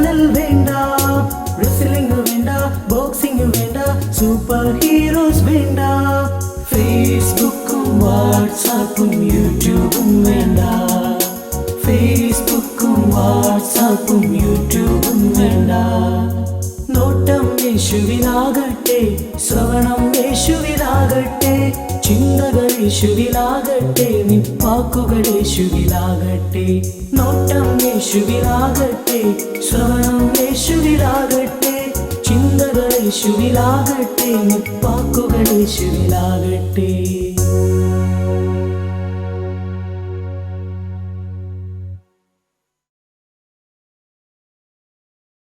Channel വേണ്ട, wrestling വേണ്ട, boxing വേണ്ട, സൂപ്പർ ഹീറോസ് വേണ്ട, ഫേസ്ബുക്കും വാട്സാപ്പും യൂട്യൂബും വേണ്ട, ഫേസ്ബുക്കും വാട്സാപ്പും യൂട്യൂബും വേണ്ട. നോട്ടം യേശുവിലാകട്ടെ, ശ്രവണം യേശുവിലാകട്ടെ, ചിന്തകൾ യേശുവിലാകട്ടെ, വാക്കുകൾ യേശുവിലാകട്ടെ. നോട്ടം യേശുവിലാകട്ടെ, ശ്രവണം യേശുവിലാകട്ടെ, ചിന്തകൾ യേശുവിലാകട്ടെ, വാക്കുകൾ യേശുവിലാകട്ടെ.